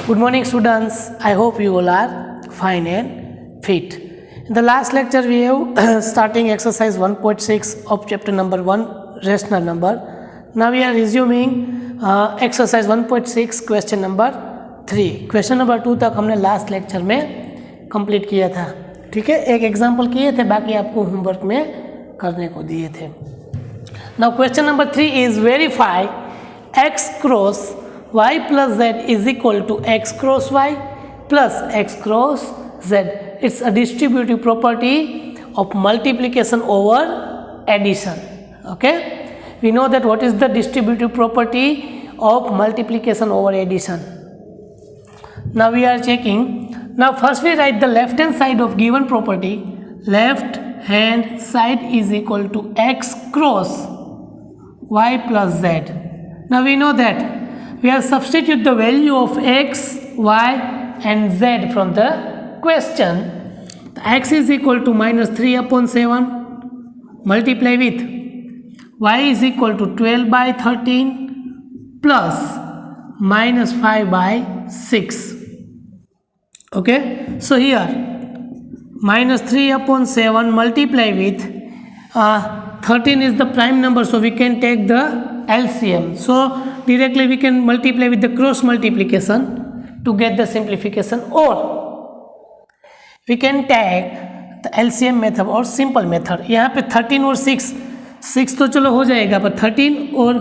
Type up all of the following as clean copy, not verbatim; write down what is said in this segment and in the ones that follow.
Good morning students, I hope you all are fine and fit. In the last lecture we have starting exercise 1.6 of chapter number 1 rational number. Now we are resuming exercise 1.6 question number 3. Question number 2 तक हमने last lecture में complete किया था. ठीक है, एक example किए थे, बाकी आपको होमवर्क में करने को दिए थे. Now question number 3 is verify x cross y plus z is equal to x cross y plus x cross z. It's a distributive property of multiplication over addition. Okay, we know that what is the distributive property of multiplication over addition. Now we are checking. Now first we write the left hand side of given property. Left hand side is equal to x cross y plus z. Now we know that we have substitute the value of x, y and z from the question. X is equal to minus 3 upon 7 multiply with y is equal to 12 by 13 plus minus 5 by 6. Okay, so here minus 3 upon 7 multiply with 13 is the prime number, so we can take the LCM. So directly we can multiply with the cross multiplication to get the simplification, or we can take the LCM method or simple method. यहाँ पे 13 और 6 तो चलो हो जाएगा, पर 13 और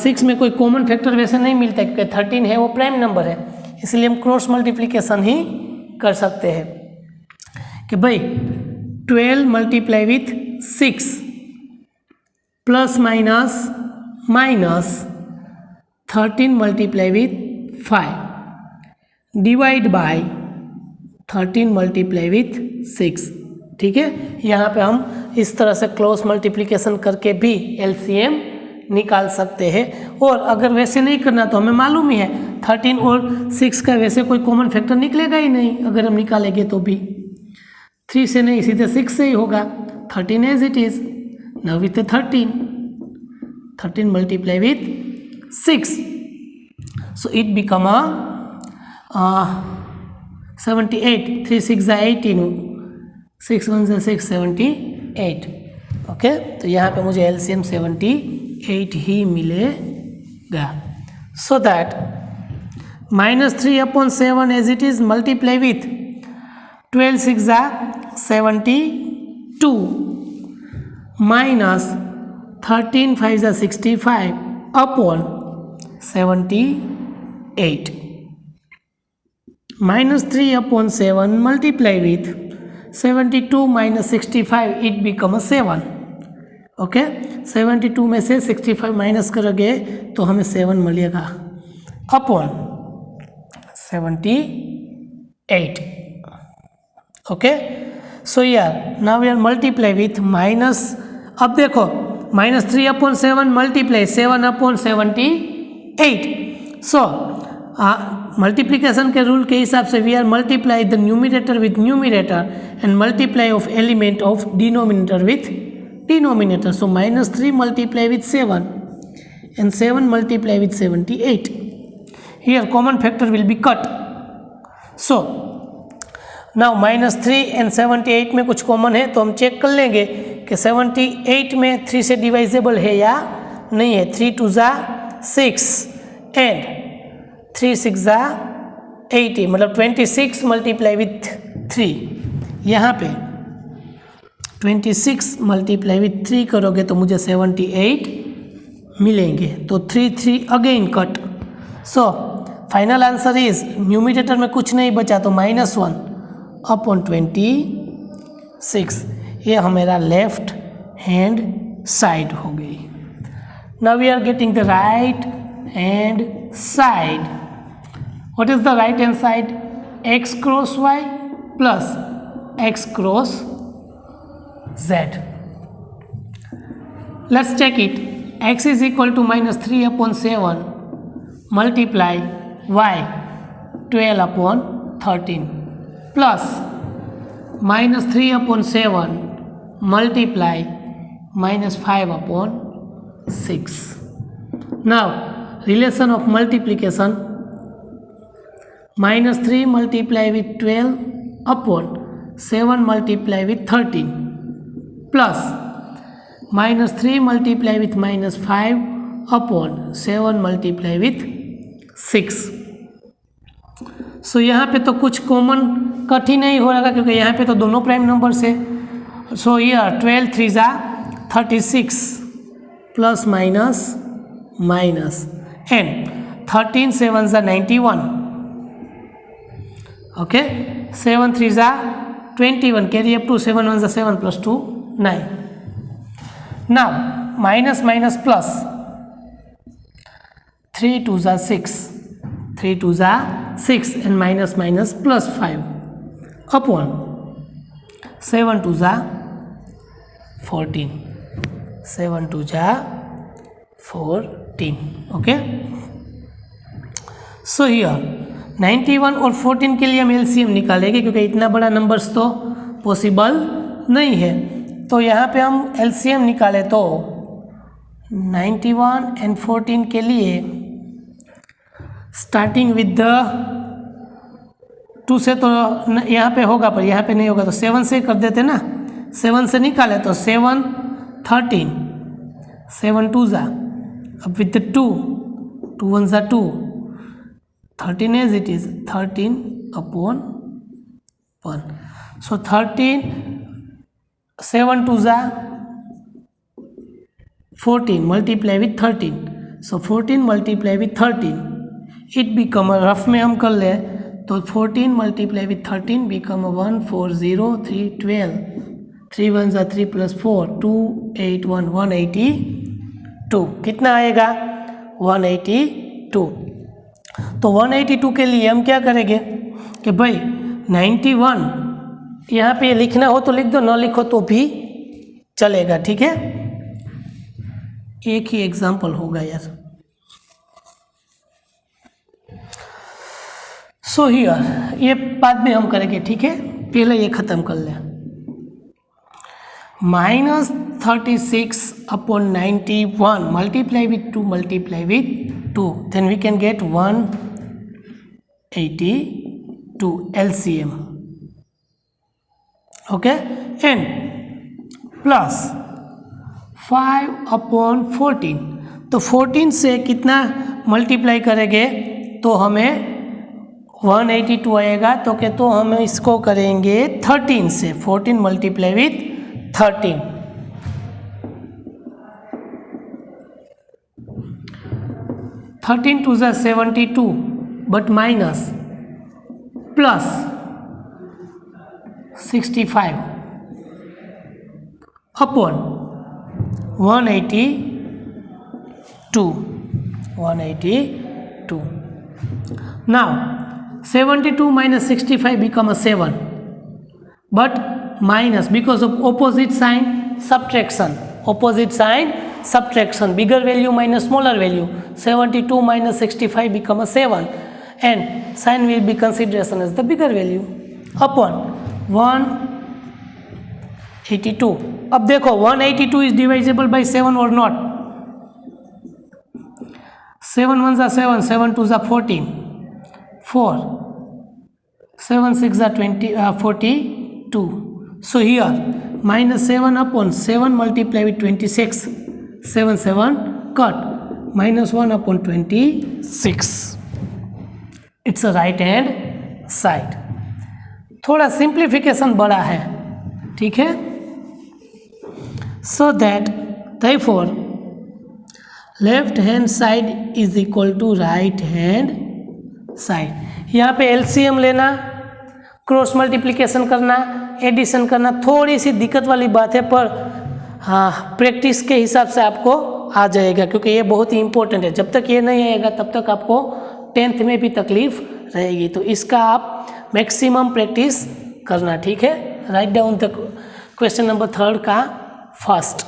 6 में कोई कॉमन फैक्टर वैसे नहीं मिलता, क्योंकि 13 है वो प्राइम नंबर है, इसलिए हम क्रॉस मल्टीप्लिकेशन ही कर सकते हैं कि भाई 12 multiply with 6 plus minus minus 13 multiply with 5 divide by 13 multiply with 6. ठीक है, यहाँ पे हम इस तरह से क्रॉस मल्टीप्लिकेशन करके भी एलसीएम निकाल सकते हैं. और अगर वैसे नहीं करना तो हमें मालूम ही है 13 और 6 का वैसे कोई कॉमन फैक्टर निकलेगा ही नहीं. अगर हम निकालेंगे तो भी 3 से नहीं, सीधे 6 से ही होगा. 13 as it is. Now with 13 multiply with 6, so it become a 78. 3 6 are 18, 6 1 are 6, 78. Okay, तो यहाँ पे मुझे एलसीएम 78 ही मिलेगा. So that minus 3 upon 7 as it is multiply with 12 6 are 72 minus 13 5 are 65 upon 78. Minus 3 upon 7 multiply with 72 minus 65, it become a 7. Okay, 72 में से 65 minus करोगे तो हमें 7 मिलेगा अपॉन 78. ओके, सो यार now we are multiply with minus. अब देखो minus 3 upon 7 multiply 7 upon 78. So multiplication के रूल के हिसाब से we are multiply the numerator with numerator and multiply of element of denominator with denominator. So minus 3 multiply with 7 and 7 multiply with 78. Here common factor will be cut. So now minus 3 and 78 में कुछ common है तो हम check कर लेंगे कि 78 में 3 से डिवाइजेबल है या नहीं है. 3 2 ज़ा 6 एंड 3 6 ज़ा 80, मतलब 26 मल्टीप्लाई विथ 3. यहाँ पे 26 मल्टीप्लाई विथ 3 करोगे तो मुझे 78 मिलेंगे. तो 3 3 again cut. So final answer is numerator में कुछ नहीं बचा तो -1 अपॉन 26. ये हमारा लेफ्ट हैंड साइड हो गई. Now we are getting the right hand side. What is the right hand side? x cross y plus x cross z. Let's check it. x is equal to minus 3 upon 7 multiply y 12 upon 13 plus minus 3 upon 7 multiply minus 5 upon 6. Now relation of multiplication -3 multiply with 12 upon 7 multiply with 13 plus -3 multiply with -5 upon 7 multiply with 6। सो यहाँ पे तो कुछ common cut ही नहीं हो रहा क्योंकि यहाँ पे तो दोनों प्राइम नंबर से। सो ईयर 12 3 जा 36 प्लस माइनस माइनस एंड 13 7 जा 91। ओके 7 3 जा 21 कैरी अप टू 7 1 जा 7 plus 2 9। Now minus minus plus 3 2 जा 6 3 2 जा 6 and minus minus plus 5 upon 7 2 जा 14 7 2 जा 14। ओके सो हियर 91 और 14 के लिए हम एलसीएम निकालेंगे क्योंकि इतना बड़ा नंबर्स तो पॉसिबल नहीं है। तो यहाँ पे हम एलसीएम निकाले तो 91 एंड 14 के लिए स्टार्टिंग विद द 2 से तो यहाँ पे होगा पर यहाँ पे नहीं होगा तो 7 से कर देते ना। 7 से निकाले तो 7 13 7 2 जा अब विद 2 2 1 जा 2 13 एज इट इज 13 अपॉन 1। सो 13 7 2 जा 14 multiply with 13। So 14 multiply with 13 it become rough में हम कर ले तो 14 मल्टीप्लाई विथ 13 बिकम 1 4 0 3 12 3 1 जा 3 प्लस 4 2 8 1 182। कितना आएगा 182। तो 182 के लिए हम क्या करेंगे कि भाई 91 यहाँ पे लिखना हो तो लिख दो, ना लिखो तो भी चलेगा। ठीक है एक ही एग्जाम्पल होगा यार। सो हियर ये बाद में हम करेंगे। ठीक है पहले ये ख़त्म कर लें। -36 upon 91 multiply with 2 multiply with 2 then we can get 182 LCM। Okay and plus 5 upon 14 तो 14 से कितना मल्टीप्लाई करेंगे तो हमें 182 आएगा। तो हम इसको करेंगे 13 से 14 मल्टीप्लाई विथ 13 13 2 जा 72 but minus plus 65 upon 182। Now 72 minus 65 become a 7 but minus because of opposite sign subtraction bigger value minus smaller value 72 minus 65 become a 7 and sign will be consideration as the bigger value upon 182। अब देखो 182 is divisible by 7 or not। 7 1 जा 7 7 2 जा 14 4 7 6 जा 42। So here -7 upon 7 multiply with 26 7 7 cut -1 upon 26 it's a right hand side। थोड़ा simplification बड़ा है। ठीक है so that therefore left hand side is equal to right hand side. यहाँ पे एलसीएम लेना, क्रॉस मल्टीप्लिकेशन करना, एडिशन करना थोड़ी सी दिक्कत वाली बात है पर हाँ प्रैक्टिस के हिसाब से आपको आ जाएगा क्योंकि ये बहुत ही इंपॉर्टेंट है। जब तक ये नहीं आएगा तब तक आपको 10th में भी तकलीफ रहेगी। तो इसका आप मैक्सिमम प्रैक्टिस करना। ठीक है right down the question number 3 का first.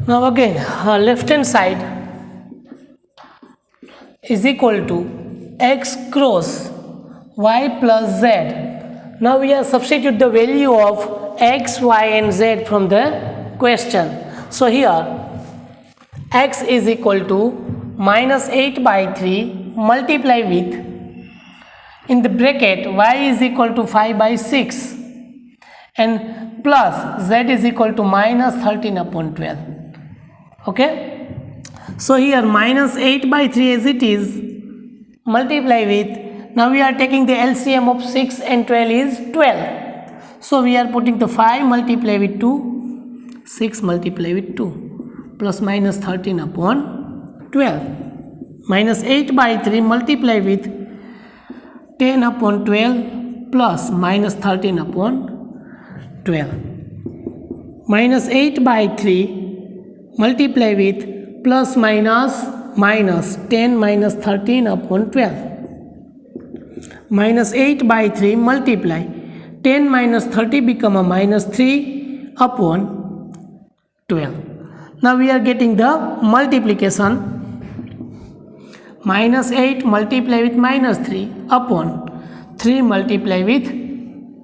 Now again, left hand side is equal to x cross y plus z. Now we are substitute the value of x, y and z from the question. So here x is equal to minus 8 by 3 multiply with, in the bracket, y is equal to 5 by 6 and plus z is equal to minus 13 upon 12. Okay, so here minus 8 by 3 as it is, multiply with, now we are taking the LCM of 6 and 12 is 12. So we are putting the 5 multiply with 2, 6 multiply with 2 plus minus 13 upon 12. Minus 8 by 3 multiply with 10 upon 12 plus minus 13 upon 12. Minus 8 by 3 multiply with plus minus minus 10 minus 13 upon 12. Minus 8 by 3 multiply 10 minus 30 become a minus 3 upon 12. Now we are getting the multiplication. Minus 8 multiply with minus 3 upon 3 multiply with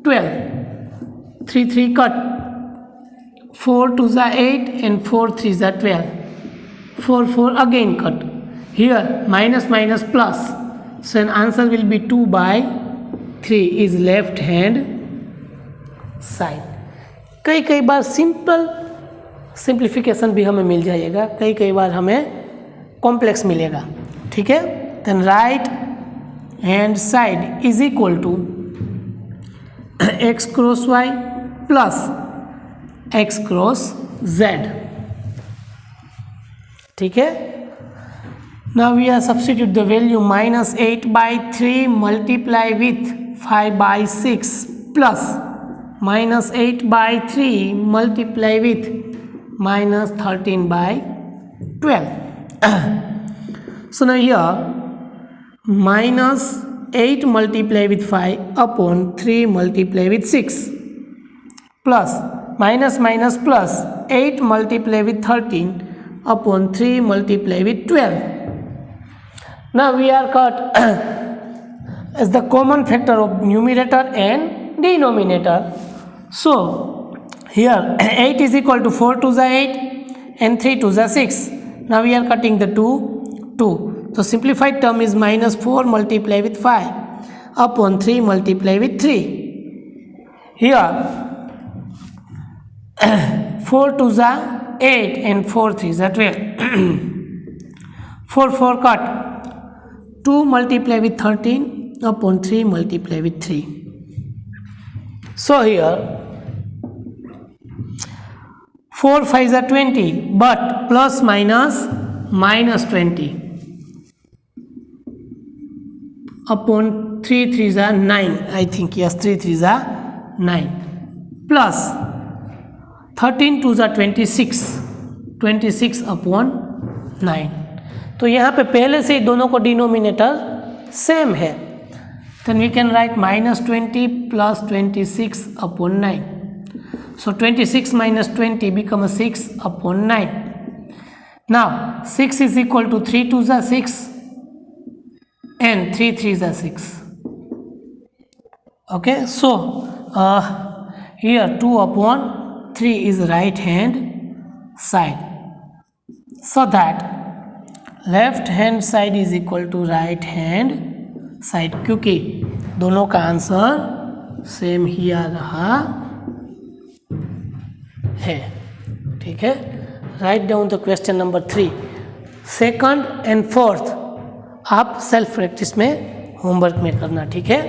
12. 3 3 cut. 4 2 is 8 and 4 3 is 12. 4 4 again cut. Here minus minus plus. So an answer will be 2 by 3 is left hand side. कई बार simple simplification भी हमें मिल जाएगा, कई बार हमें complex मिलेगा. ठीक है, then right hand side is equal to X cross Y plus X cross Z. ठीक है, now we are substitute the value minus 8 by 3 multiply with 5 by 6 plus minus 8 by 3 multiply with minus 13 by 12. So now here minus 8 multiply with 5 upon 3 multiply with 6 plus minus minus plus 8 multiply with 13 upon 3 multiply with 12. Now we are got as the common factor of numerator and denominator. So here 8 is equal to 4 to the 8 and 3 to the 6. Now we are cutting the 2. So simplified term is minus 4 multiply with 5 upon 3 multiply with 3. Here 4 to the 8 and 4 3 is 12. 4 4 cut. 2 multiply with 13 upon 3 multiply with 3. So here 4 5 are 20, but plus minus minus 20 upon 3 3 are 9. I think yes, 3 3 are 9 plus 13 2 are 26 upon 9. तो यहाँ पे पहले से ही दोनों को denominator same है. Then we can write minus 20 plus 26 upon 9. So 26 minus 20 become a 6 upon 9. Now 6 is equal to 3 2 is 6 and 3 3 is 6. Okay, so here 2 upon 3 is right hand side. So that left hand side is equal to right hand side, क्योंकि दोनों का answer same ही आ रहा है. ठीक है, right down the question number 3. Second and fourth आप self practice में homework में करना. ठीक है,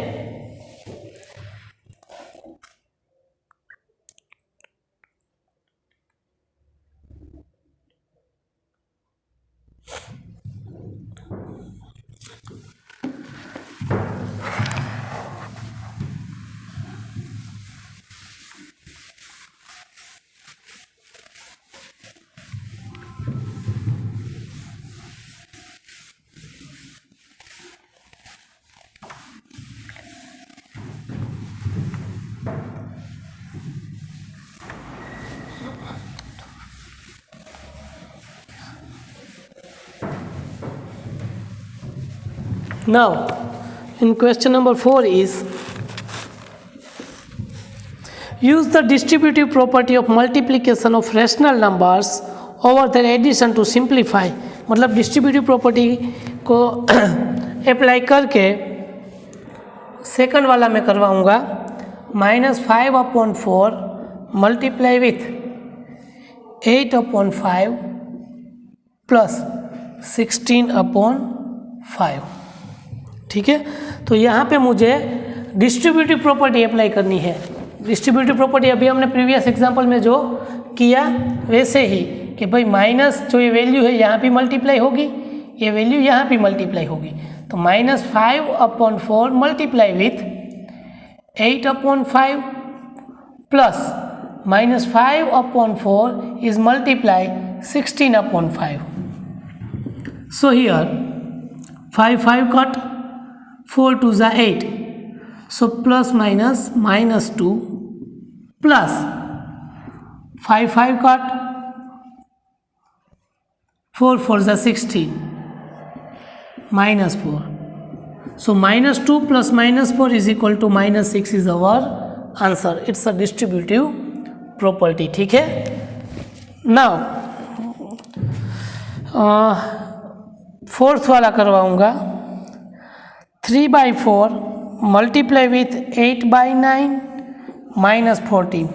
Now, in question number 4 is use the distributive property of multiplication of rational numbers over their addition to simplify. मतलब डिस्ट्रीब्यूटिव प्रॉपर्टी को apply करके second वाला मैं करवाऊंगा -5/4 मल्टीप्लाई विथ 8/5 प्लस 16/5. ठीक है, तो यहाँ पे मुझे डिस्ट्रीब्यूटिव प्रॉपर्टी अप्लाई करनी है. डिस्ट्रीब्यूटिव प्रॉपर्टी अभी हमने प्रीवियस एग्जांपल में जो किया वैसे ही कि भाई माइनस जो ये वैल्यू है यहाँ भी मल्टीप्लाई होगी, ये वैल्यू यहाँ भी मल्टीप्लाई होगी. तो -5/4 multiply with 8/5 plus -5/4 is multiply 16/5. So here 5 cut, 4 2s are 8. So plus minus -2 plus 5 cut, 4 4s are 16 -4. So -2 plus -4 is equal to -6 is our answer. It's a distributive property. ठीक है. Now fourth वाला करवाऊंगा 3/4 multiply with 8/9 -14.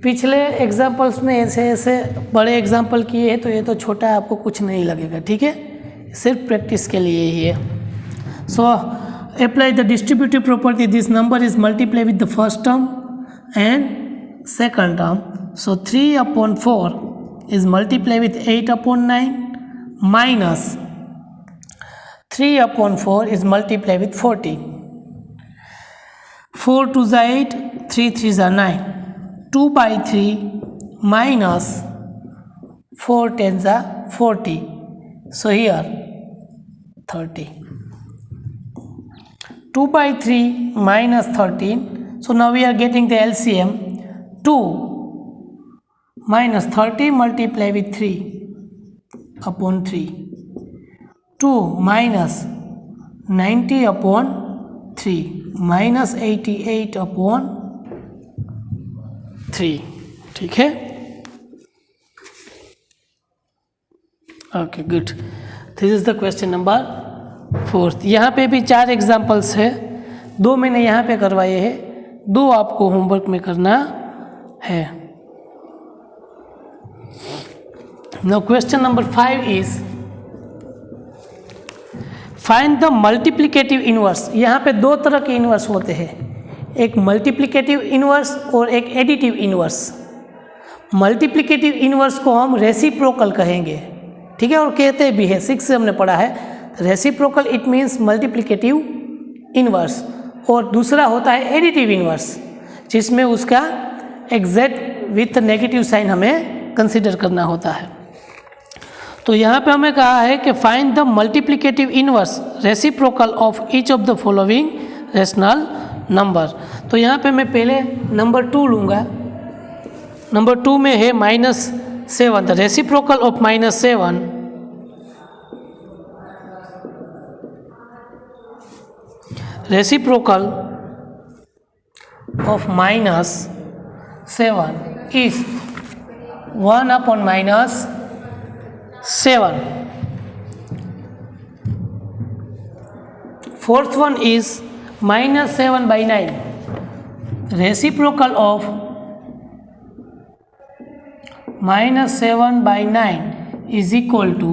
पिछले examples में ऐसे ऐसे बड़े example किए हैं, तो ये तो छोटा है, आपको कुछ नहीं लगेगा. ठीक है, सिर्फ प्रैक्टिस के लिए ही है. So apply the distributive property. This number is multiply with the first term and second term. So 3/4 is multiplied with 8/9 minus 3/4 is multiplied with 14. 4 2s are 8, 3 3s are 9. 2/3 minus 4 10s are 40. So here 30. 2/3 minus 13. So now we are getting the LCM. 2 minus 30 multiply with 3/3. 2 minus 90/3 minus 88/3. ठीक है. Okay good. This is the question number 4. यहाँ पे भी 4 examples है, 2 मैंने यहाँ पे करवाए हैं, 2 आपको होमवर्क में करना है. Now question number 5 is find the multiplicative inverse. यहाँ पे 2 तरह के इनवर्स होते हैं, एक मल्टीप्लिकेटिव इनवर्स और एक एडिटिव इनवर्स. मल्टीप्लिकेटिव इनवर्स को हम रेसिप्रोकल कहेंगे. ठीक है, और कहते भी है, 6 से हमने पढ़ा है. Reciprocal it means multiplicative inverse. और दूसरा होता है एडिटिव इनवर्स, जिसमें उसका एग्जैक्ट विथ नेगेटिव साइन हमें कंसीडर करना होता है. तो यहाँ पे हमें कहा है कि find the multiplicative inverse reciprocal of each of the following rational number. तो यहाँ पे मैं पहले नंबर 2 लूँगा. नंबर 2 में है -7. The reciprocal of -7 reciprocal of -7 is 1/-7. Fourth one is -7/9. Reciprocal of -7/9 is equal to,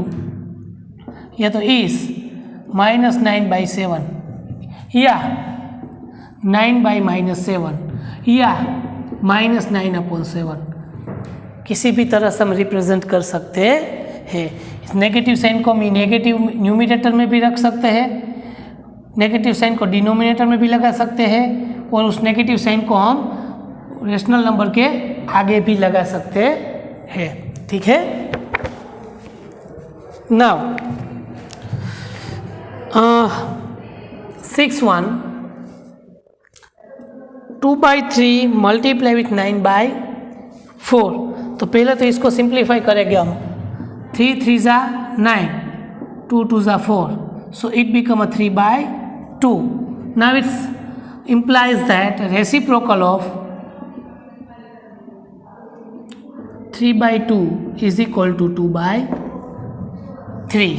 या तो is -9/7 या 9/-7 या -9/7. किसी भी तरह से हम रिप्रेजेंट कर सकते हैं. इस नेगेटिव साइन को हम नेगेटिव न्यूमिनेटर में भी रख सकते हैं, नेगेटिव साइन को डिनोमिनेटर में भी लगा सकते हैं, और उस नेगेटिव साइन को हम रेशनल नंबर के आगे भी लगा सकते हैं. ठीक है. Now 6 2/3 multiply with 9/4. तो पहले तो इसको सिंप्लीफाई करेंगे हम. 3 3s are 9, 2 2s are 4, so it become a 3/2. Now it implies that reciprocal of 3/2 is equal to 2/3.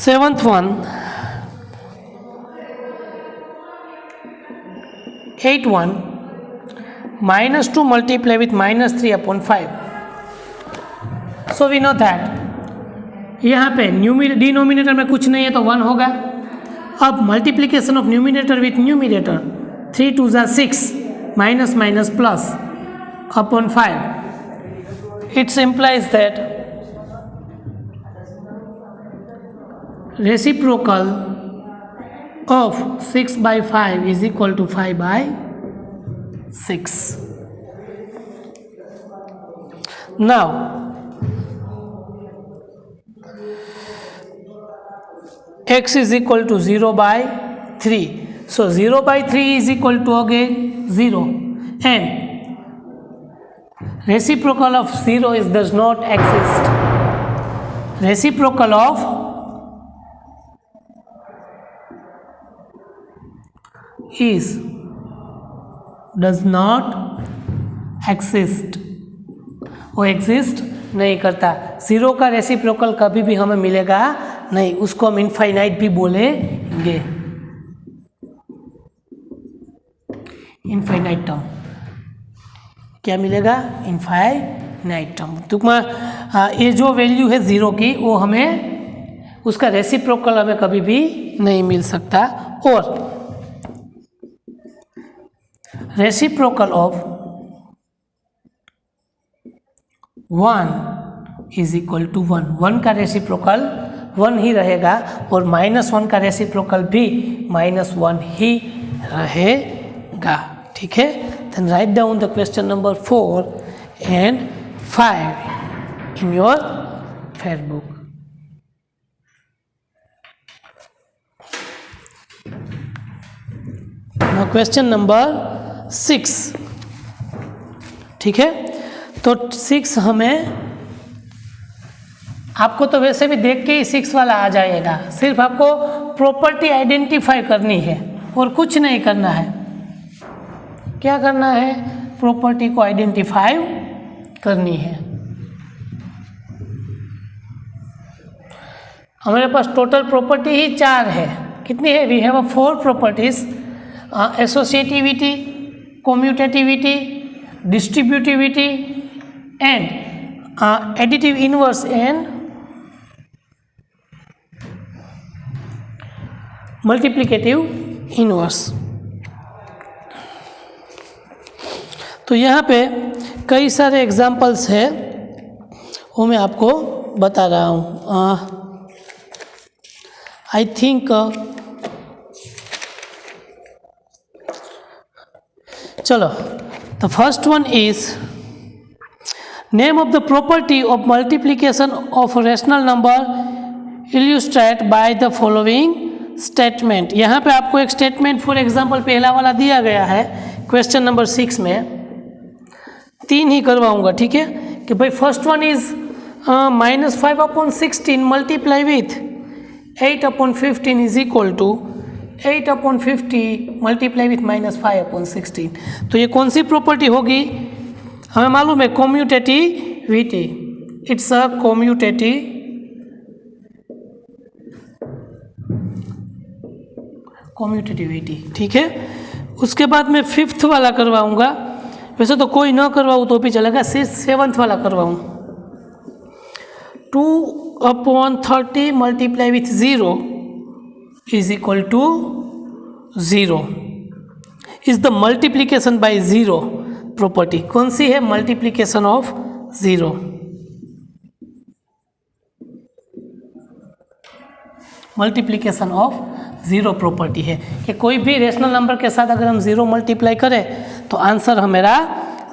Seventh one, 8(1) -2 multiply with -3/5. So we know that यहाँ पे डिनोमिनेटर में कुछ नहीं है तो 1 होगा. अब multiplication of numerator with numerator, 3 2s are 6, minus minus plus upon 5. It implies that reciprocal of 6/5 is equal to 5/6. Now x is equal to 0/3. So 0/3 is equal to again 0, and reciprocal of 0 does not exist. Reciprocal of does not exist. वो exist नहीं करता. 0 का reciprocal कभी भी हमें मिलेगा नहीं, उसको हम इनफाइनाइट भी बोलेंगे. इनफाइनाइट टर्म क्या मिलेगा? Infinite term. टूंकमा ये जो वैल्यू है 0 की, वो हमें उसका रेसिप्रोकल हमें कभी भी नहीं मिल सकता. और reciprocal of 1 is equal to 1. 1 का रेसिप्रोकल 1 ही रहेगा, और -1 का रेसिप्रोकल भी -1 ही रहेगा. ठीक है. Then write down the question number 4 and 5 in your fair book. Now question number 6. ठीक है. तो 6 हमें, आपको तो वैसे भी देख के ही 6 वाला आ जाएगा. सिर्फ आपको प्रॉपर्टी आइडेंटिफाई करनी है और कुछ नहीं करना है. क्या करना है? प्रॉपर्टी को आइडेंटिफाई करनी है. हमारे पास टोटल प्रॉपर्टी ही 4 है. कितनी है? We have 4 properties: associativity, commutativity, distributivity and additive inverse and multiplicative inverse. तो यहाँ पे कई सारे एग्जाम्पल्स है, वो मैं आपको बता रहा हूँ. आई थिंक चलो, the first one is name of the property of multiplication of a rational number illustrate by the following statement. यहाँ पे आपको एक स्टेटमेंट फॉर एग्जांपल पहला वाला दिया गया है क्वेश्चन नंबर 6 में. 3 ही करवाऊंगा. ठीक है. कि भाई first one is -5/16 multiply with 8/15 is equal to 8/50 multiply with -5/16. तो ये कौन सी प्रॉपर्टी होगी? हमें मालूम है कम्यूटेटिविटी. It's a commutativity. ठीक है. उसके बाद मैं 5th वाला करवाऊंगा. वैसे तो कोई ना करवाऊँ तो भी चलेगा. 7th वाला करवाऊँ. 2/30 multiply with 0 is equal to 0 is the multiplication by 0 property. कौन सी है? Multiplication of 0. Multiplication of 0 property है कि कोई भी रेशनल नंबर के साथ अगर हम 0 मल्टीप्लाई करें तो आंसर हमारा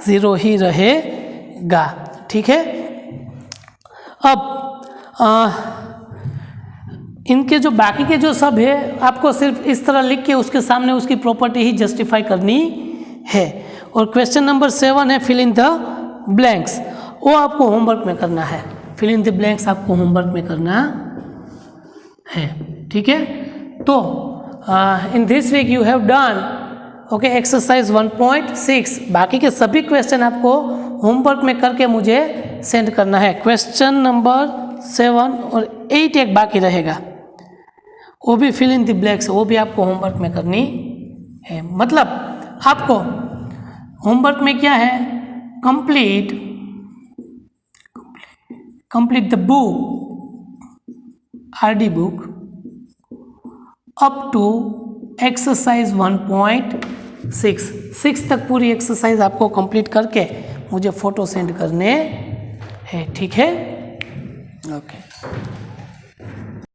0 ही रहेगा. ठीक है. अब इनके जो बाकी के जो सब है, आपको सिर्फ इस तरह लिख के उसके सामने उसकी प्रॉपर्टी ही जस्टिफाई करनी है. और क्वेश्चन नंबर 7 है फिल इन द ब्लैंक्स. वो आपको होमवर्क में करना है। फिल इन द ब्लैंक्स आपको होमवर्क में करना है, ठीक है। तो in this week you have done okay exercise 1.6। बाकी के सभी क्वेश्चन आपको होमवर्क में करके मुझे सेंड करना है। क्वेश्चन नंबर 7 और 8 एक बाकी रहेगा, वो भी फिल इन द ब्लैंक्स, वो भी आपको होमवर्क में करनी है। मतलब आपको होमवर्क में क्या है, complete the book, RD book up to exercise 1.6 तक पूरी एक्सरसाइज आपको कंप्लीट करके मुझे फोटो सेंड करने हैं, ठीक है। ओके।